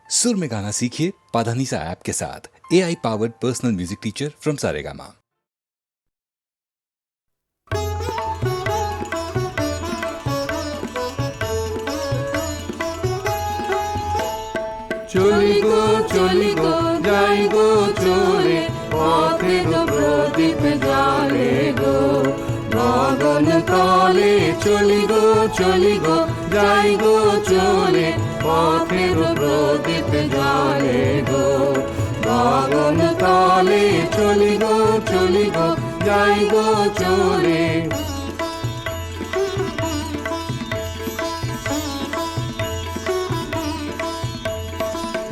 सुर में गाना सीखिए पाधानीसा ऐप के साथ। AI powered personal music teacher from Saregama. चली गो जाई गो चोरे पथे गो प्रदीप जाले गो गगन तले चली गो जाई गो चोरे पथे गो प्रदीप जाले गो गगन तले चली गो जाई गो चोरे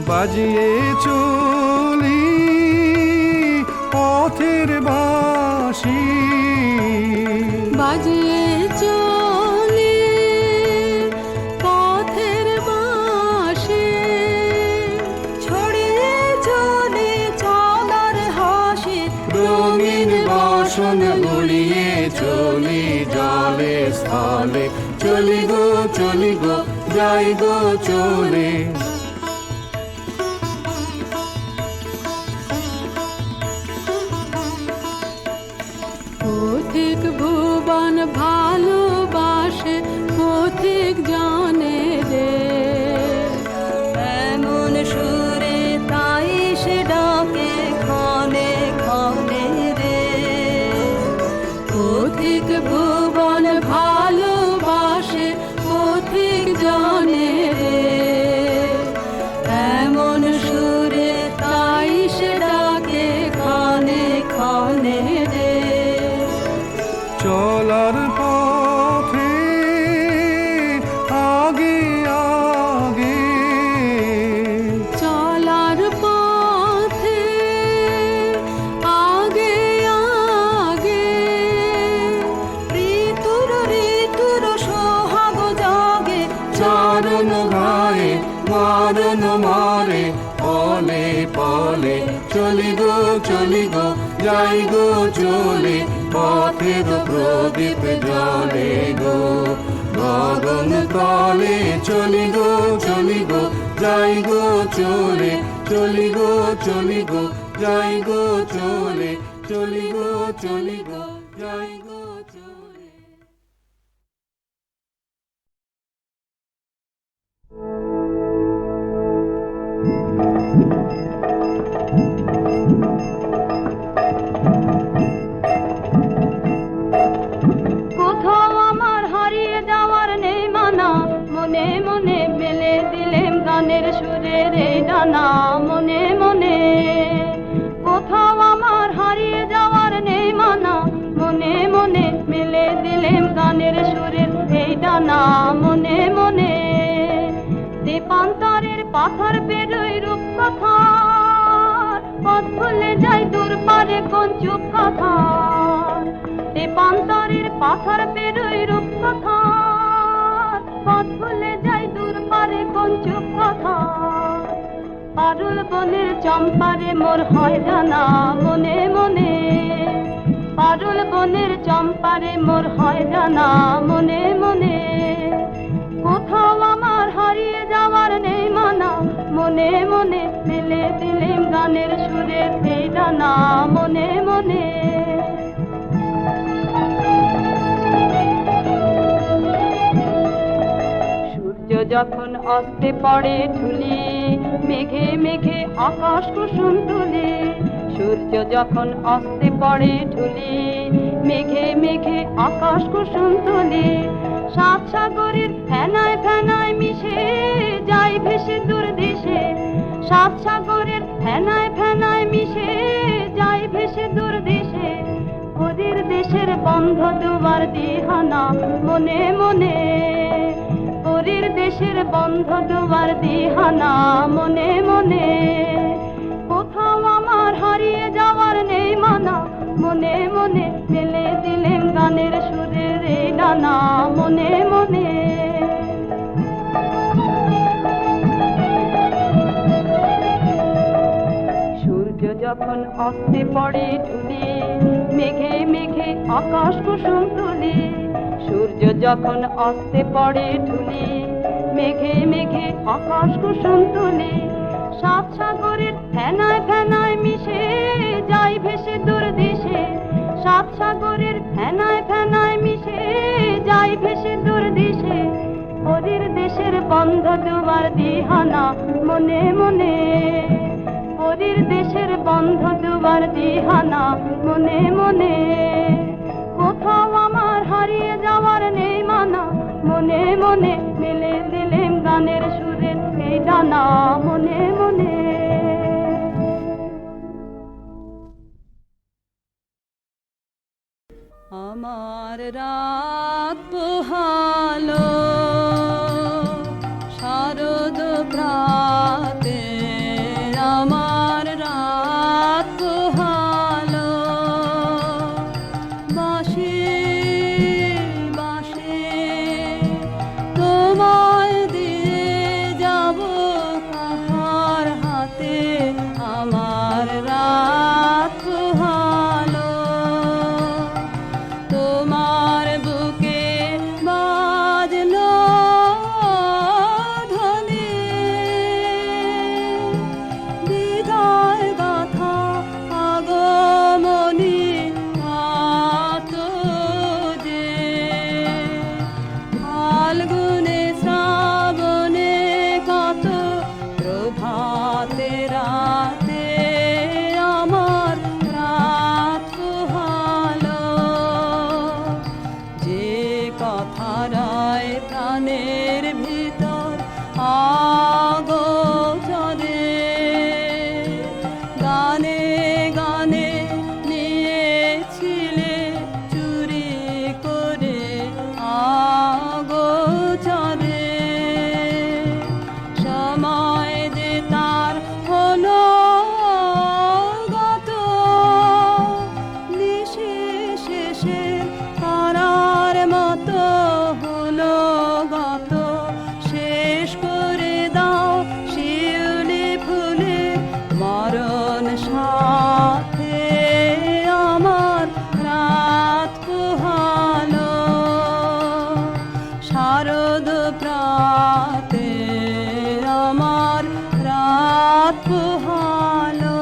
বাজিয়ে চলি পথের বাঁশি বাজিয়ে চলি পথের বাঁশি ছড়িয়ে চলে চাঁদার হাসি রঙিন বাসন গুলিয়ে চলি জলে স্থলে চলি গো যাই গো চলে পথিক ভুবন ভালোবাসে পথিক জানে রে এমন সুরে তাই সে ডাকে ক্ষণে ক্ষণে রে পথিক ভুবন ভালোবাসে পথিক জানে রে এমন সুরে তাই সে ডাকে ক্ষণে ক্ষণে রে চলার পথে আগে আগে চলার পথে আগে আগে ঋতুর সোহাগ জাগে চারণ গায়ে মারণ মারে পলে পলে চলি গো যাই গো চলে পথের প্রদীপ জলে গো গগন তলে চলি গো যাই গো চলে চলি গো যাই গো চলে চলি গো যাই গো চলে কোথাও আমার হারিয়ে যাওয়ার নেই মানা মনে মনে মেলে দিলেম গানের সুরের এই ডানা মনে মনে কোথাও আমার হারিয়ে যাওয়ার নেই মানা মনে মনে মেলে দিলেম গানের সুরের এই ডানা মনে মনে দীপান্তরের পাথর পেরোই রূপ কথা পথ ভুলে যাই দূর পারে কোন চুপ কথা দীপান্তরের পাথর পেরোই রূপ কথা পথ ভুলে যাই দূর পারে কোন চুপ কথা পারুল বনের চম্পারে মোর হয় জানা মনে মনে পারুল বনের চম্পারে মোর হয় জানা মনে মনে কোথাও আমার হারিয়ে যাওয়ার নেই মানা মনে মনে মেলে দিলেম গানের সুরের এই ডানা মনে মনে সূর্য যখন অস্তে পড়ে ঢুলি মেঘে মেঘে আকাশ কুসুম তুলি সূর্য যখন অস্তে পড়ে ঢুলি মেঘে মেঘে আকাশ কুসুম তুলি সাত সাগরের ফেনায় ফেনায় মিশে যাই ভেসে দূর দেশে সাত সাগরের ফেনায় ফেনায় মিশে যাই ভেসে দূর দেশে ওদের দেশের বন্ধ দুবার দিহানা মনে মনে ওদের দেশের বন্ধ দুবার দিহানা মনে মনে কোথাও আমার হারিয়ে যাওয়ার নেই মানা মনে মনে মেলে দিলেম গানের সুরের এই ডানা মনে মনে সূর্য যখন অস্তে পড়ে ঢুলি মেঘে মেঘে আকাশ কুসুম তুলি সূর্য যখন অস্তে পড়ে ঢুলি মেঘে মেঘে আকাশ কুসুম তুলি বন্ধ দুয়ার দিহানা মনে মনে, পরীর দেশের বন্ধ দুয়ার দিহানা মনে মনে। কোথাও আমার হারিয়ে যাওয়ার নেই মানা, মনে মনে মেলে দিলেম গানের সুরের এই ডানা মনে মনে। আমার রাত পোহালো শারদ প্রাতে, আমার রাত পোহালো বাঁশি বাঁশি তোমায় দিয়ে যাব কাহার হাতে, আমার রাত পোহালো তোমার বুকে বাজলো ধ্বনি, বিদায় গাথা আগমনী আত যে, ফাল্গুনে শ্রাবণে কত প্রভাতে রাতে, আমার রাত পোহালো যে কথারায় প্রাণের ভিতর আগোচরে, গানে গানে নিয়েছিলে চুরি করে আগোচরে, সময় যে তার হলো গত, নিশি শেষে তারার মতো হলো গত, শেষ করে দাও শিউলি ফুলে মরণ সাথে, আমার রাত পোহালো শারদ প্রাতে, আমার রাত পোহালো।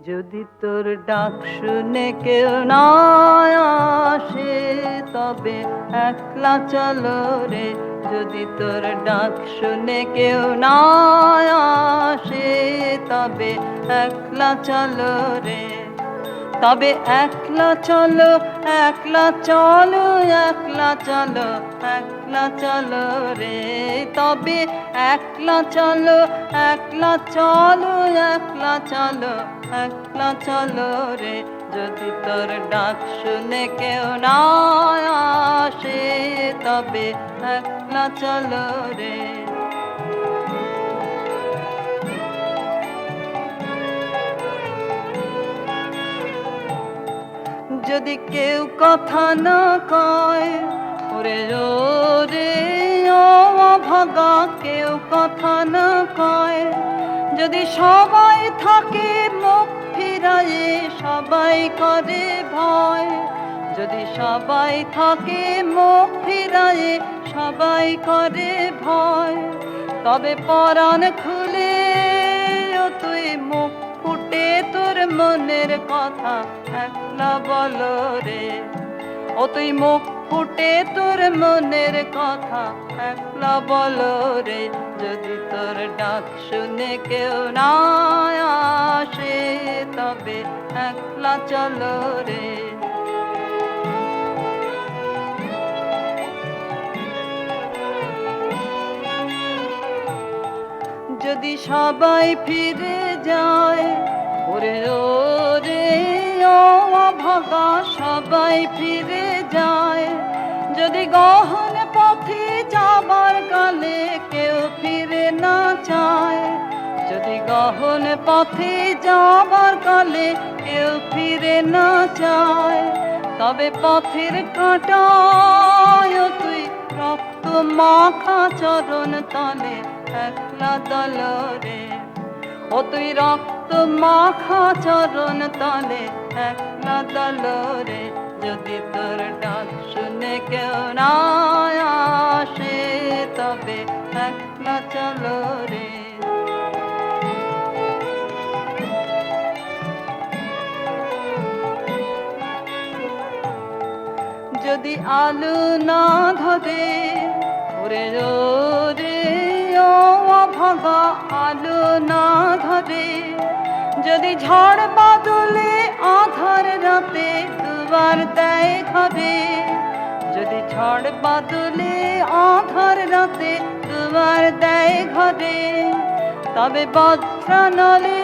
যদি তোর ডাক শুনে কেউ না আসে, তবে একলা চলো রে, যদি তোর ডাক শুনে কেউ না আসে, তবে একলা চলো রে, তবে একলা চলো একলা চলো একলা চলো একলা চলো রে, তবে একলা চলো একলা চলো একলা চলো একলা চলো রে, যদি তোর ডাক শুনে কেউ না আসে, তবে একলা চলো রে। যদি কেউ কথা না কয়, ওরে ওরে ও অভাগা, কেউ কথা না কয়, যদি সবাই থাকে মুখ ফিরায়ে সবাই করে ভয়, যদি সবাই থাকে মুখ ফিরায়ে সবাই করে ভয়, তবে পরাণ খুলে ও তুই মুখ ফুটে তোর মনের কথা একলা বলো রে, ও তুই মুখ ফুটে তোর মনের কথা একলা বলো রে, যদি তোর ডাক শুনে কেউ না আসে, তবে একলা চলো রে। যদি সবাই ফিরে যায়, ওরে ওরে ও অভাগা সবাই ফিরে যায়, যদি গহন পথে যাবার কালে কেউ ফিরে না চায়, যদি গহন পথে যাবার কালে কেউ ফিরে না চায়, তবে পথের কাঁটায় তুই রক্ত মাখা চরণ তলে একলা দলরে, ও তুই রক্ত মাখা চরণ তলে একলা দলরে, যদি তোর ডাক শুনে কেউ না আসে, একলা চলো রে। যদি আলো না ধরে ওরে রে ও অভাগা আলো না ধরে, যদি ঝড় বাদলে আধার রাতে দুবার দেয় ঘরে, যদি ঝড় বাদলে আধার রাতে দুবার দেয় ঘরে, তবে বজ্রানলে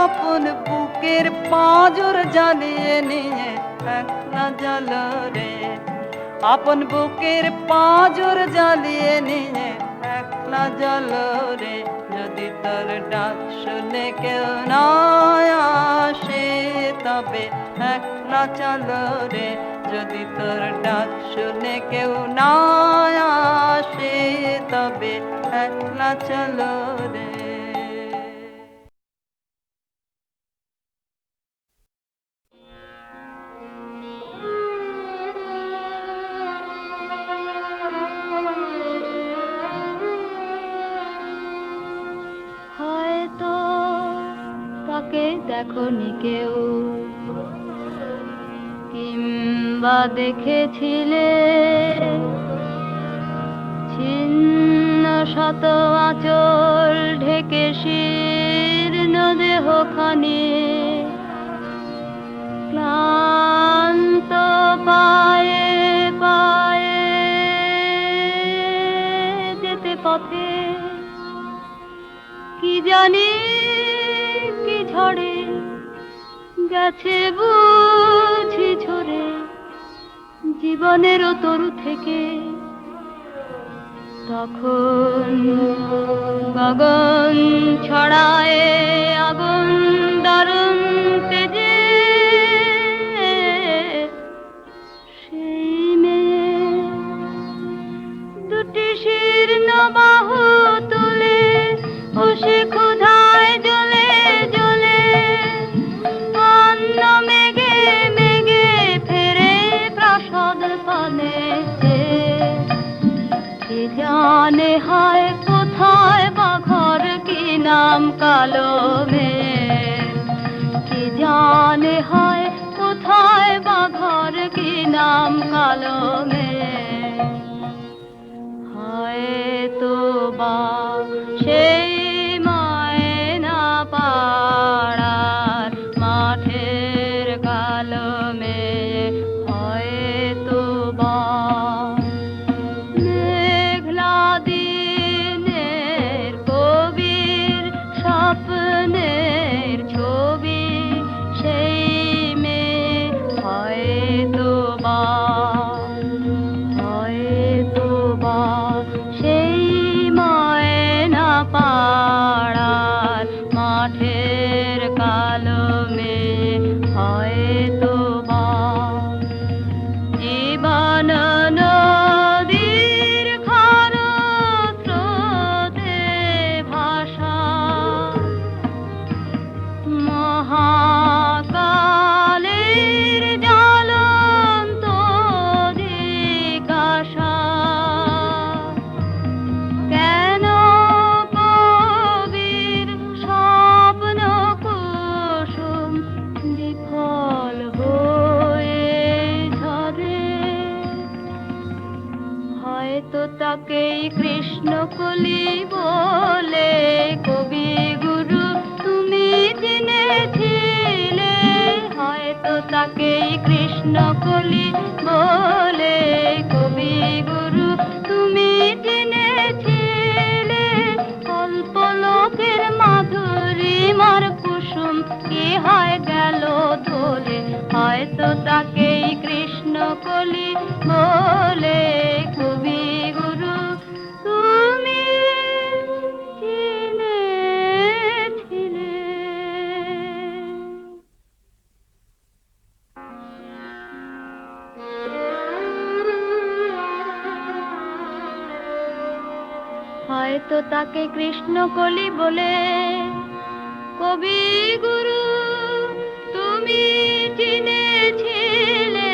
আপন বুকের পাঁজর জ্বালিয়ে নিয়ে একলা জ্বালো রে। আপন বুকের পাঁজর জ্বালিয়ে নিয়ে একলা জ্বালো রে। যদি তোর ডাক শুনে কেউ না আসে তবে একলা চলো রে। যদি তোর ডাক শুনে কেউ না আসে তবে একলা চলো রে। হয়তো তাকে দেখনি কেউ, কিংবা দেখেছিলে ছিন্ন শত আঁচল ঢেকে শীর্ণ দেহখানি, ক্লান্ত পায়ে পায়ে যেতে পথে কি জানি কি ঝড়ে গেছে বুঝি ঝরে জীবনেরও তরু থেকে। তখন গগন ছড়ায় আগুন দারুণ তেজে, সেই মেয়ে দুটি শীর্ণ বাহু তুলে বসে ক্ষুধায় জ্বলে জ্বলে অন্ন মেঘে মেঘে ফেরে প্রাসাদ পানে। কে জানে হয় কোথায় বা ঘর কি নাম কালো মেয়ে, কে জানে হয় কোথায় বা ঘর কি নাম কালো মেয়ে। হয়তো বা সেই ময়না পাড়ার মাঠের কালো মেয়ে, হয়তো বা মেঘলা দিনের কবির স্বপ্নের ছবি সেই মেয়ে, হয়তো বা হয়তো বা সেই ময়না পাড়ার মাঠের কালো মেয়ে, হয়তো বা জীবন নদীর খরস্রোতে ভাসা মহাকালের জ্বলন্ত জিজ্ঞাসা। কেন কবির স্বপ্ন কুসুম বিফল হয়ে ঝরে? হয়তো তাকেই কৃষ্ণকলি বলে কবি গুরু তুমি চিনেছিলে, হয়তো তাকেই কৃষ্ণকলি বলে কবি গুরু তুমি চিনেছিলে। কল্পলোকের মাধুরীমার কুসুম কি হয় গেল ধলে, হয়তো তাকেই কৃষ্ণকলি বলে কবি গুরু তুমি চিনেছিলে। হয়তো তাকে কৃষ্ণকলি বলে কবি গুরু তুমি চিনেছিলে।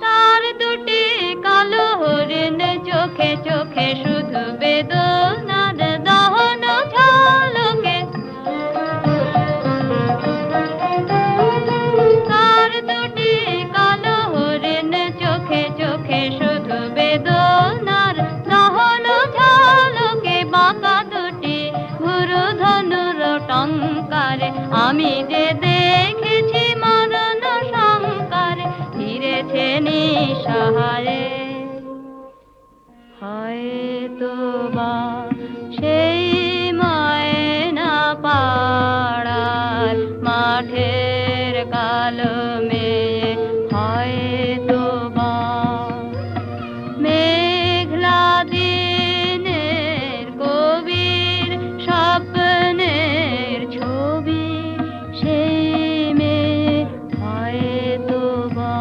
তার দুটি কালো হরিণ চোখে চোখে শুধু বেদনার দহন ঝলকে তার দুটি কালো হরিণ চোখে চোখে শুধু বেদনার দহন ঝলকে বাঁকা দুটি ভুরু ধনুর টঙ্কারে আমি যে দেখেছি মরণ শঙ্কারে ফিরেছে নিঃসহায়ে হয়তো বা সেই ময়না পাড়ার মাঠের কালো মেয়ে হয়তো বা মেঘলা দিনের কবির স্বপ্নের ছবি সেই মেয়ে হয়তো বা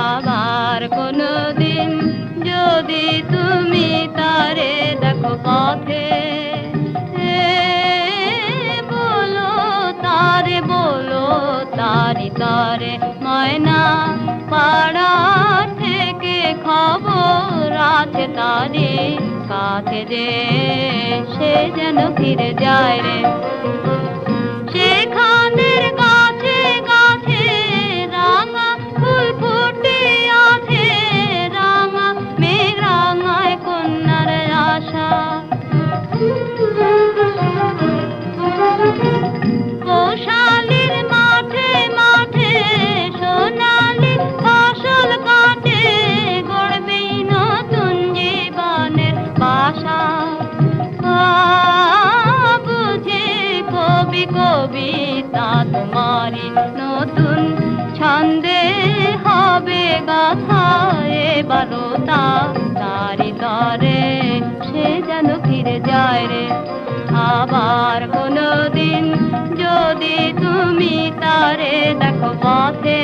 আবার কোনদিন যদি তুমি তারে দেখো পথে বলো তারি তারে ময়না পাড়া থেকে খবর আছে তারি কাছে যে সে যেন ফিরে যায় রে সেখানের গাছে গাছে রাঙা ফুল ফুটে আছে রাঙা মেঘ রাঙায় কন্যার আশা গোশালির মাঠে মাঠে সোনালি ফসল কাটে গড়বেই নতুন জীবনের বাসা বুঝে কবি কবিতা তোমারি নতুন ছন্দে হবে গাথা এবারও তারি তরে সে যেন ফিরে যায় রে আবার কোনদিন যদি তুমি তারে দেখো পথে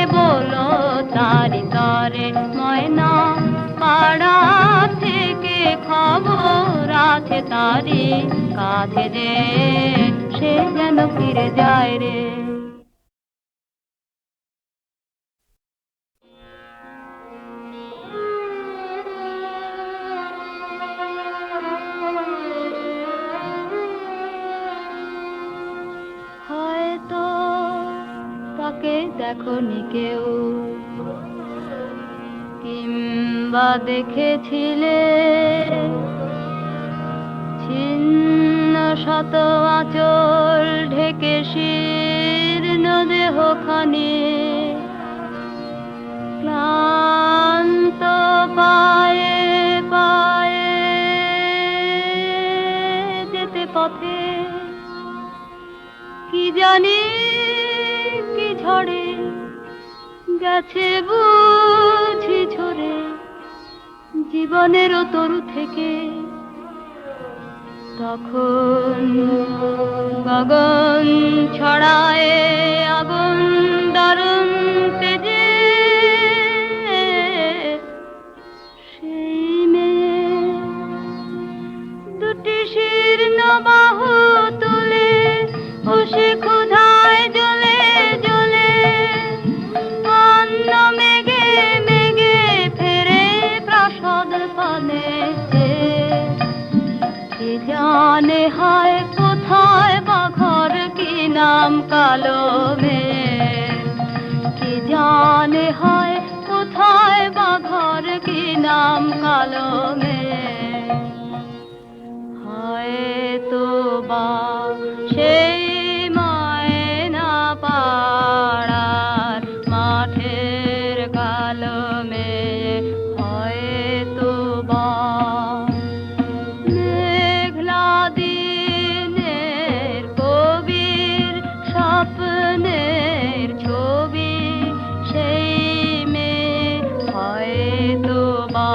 বলো তারি তরে ময়না পাড়া থেকে খবর আছে তারি কাছে যে সে যেন ফিরে যায় রে হয়তো তাকে দেখনি কেউ কিংবা দেখেছিলে ছিন্ন শত আঁচল ঢেকে শীর্ণ দেহখানি ক্লান্ত পায়ে পায়ে যেতে পথে কি জানি কি ঝড়ে গেছে বুঝি ঝরে জীবনের তরু থেকে তখন গগন ছড়ায় আগুন দারুণ তেজে সেই মেয়ে দুটি শীর্ণ বাহু তুলে বসে ক্ষুধায় জ্বলে জ্বলে অন্ন মেঘে মেঘে ফেরে প্রাসাদ পানে কে জানে হায় কোথায় বা ঘর কি নাম কালো মেয়ে কে জানে হায় কোথায় বা ঘর কি নাম কালো মেয়ে হয়তো বা সেই ময়না পাড়ার মাঠের কালো মেয়ে হয়তো বা মেঘলা দিনের কবির স্বপ্নের ছবি সেই মেয়ে হয়তো বা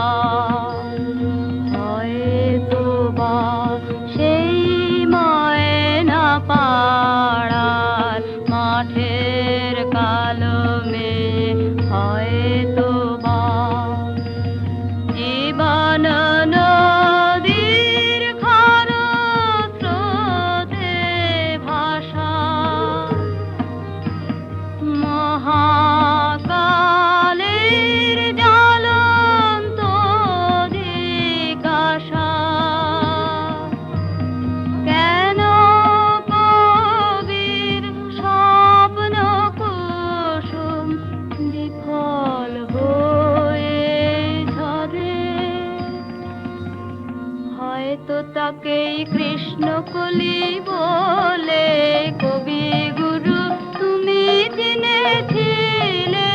তাকেই কৃষ্ণ কলি বলে, কবি গুরু তুমি চিনেছিলে,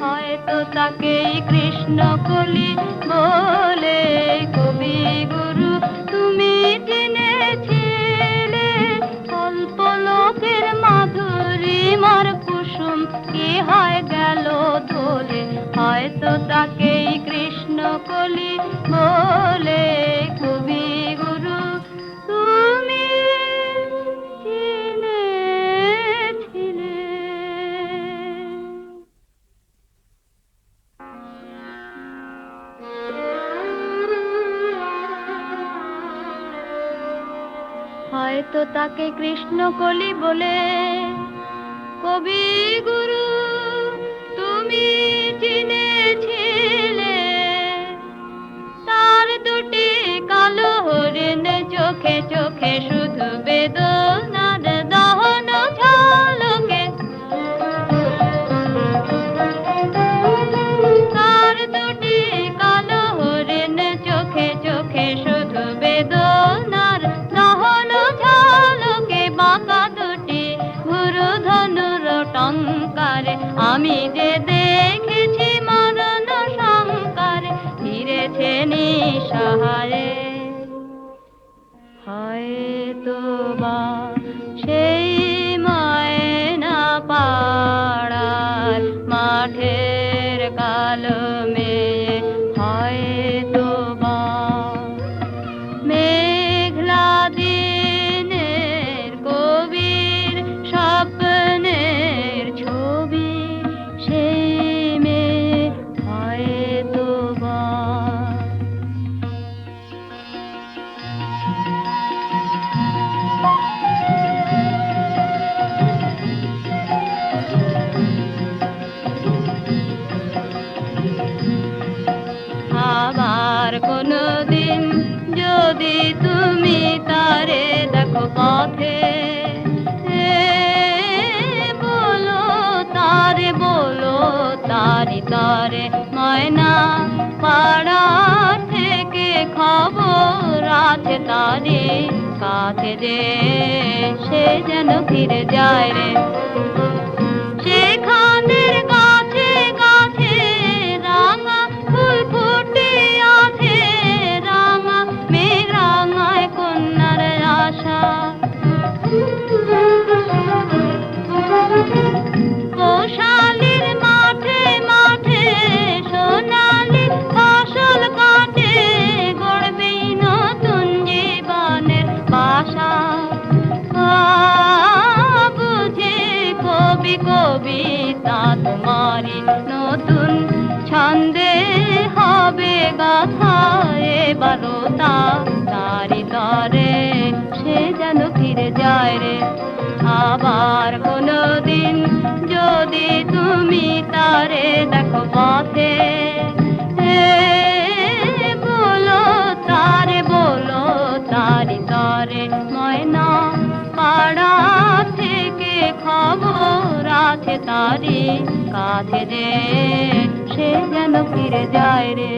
হয়তো তাকেই কৃষ্ণ কলি বলে, কবি গুরু তুমি চিনেছিলে। অল্প লোকের মাধুরীমার কুসুম কি হয় গেল ধলে, হয়তো তাকেই কৃষ্ণ কলি বলে, কবি গুরু তুমি চিনেছিলে। হয়তো তাকে কৃষ্ণ কলি বলে, কবি গুরু তুমি চিনেছিলে। তার দুটি কালো হরিণ চোখে চোখে শুধু বেদনার দহন ঝলকে, তার দুটি কালো হরিণ চোখে চোখে শুধু বেদনার দহন ঝলকে, বাঁকা দুটি গুরু ধনুর টঙ্কারে আমি যে দেখেছি মরণ শঙ্কারে ফিরেছে নিঃসহারে। হয়তো বা সেই ময়না পাড়ার মাঠের কালো মেয়ে, হয়তো বা মেঘলা দিনের কবির স্বপ্নের ছবি, সেই মেয়ে হয়তো বা। আবার কোনদিন যদি তুমি তারে দেখো পথে, বলো তারে, বলো তারি তারে ময়না পাড়া থেকে খবর আছে তারি কাছে যে, সে যেন ফিরে যায় রে। সেখানের গাছে গাছে রাঙা ফুল ফুটে আছে, রাঙা মেঘ রাঙায় কন্যার আশা। গোশালির মাঠে মাঠে সোনালি ফসল কাটে, গড়বেই নতুন জীবনের বাসা। বুঝে কবি কবিতা তোমারি নতুন ছন্দে হবে গাথা, এবারও তারি তরে সে যেন ফিরে যায় রে। আবার কোনদিন যদি তুমি তারে দেখো পথে, বলো তারে, বলো তারি তরে ময়না পাড়া থেকে খবর আছে তারি কাছে যে, সে যেন ফিরে যায় রে।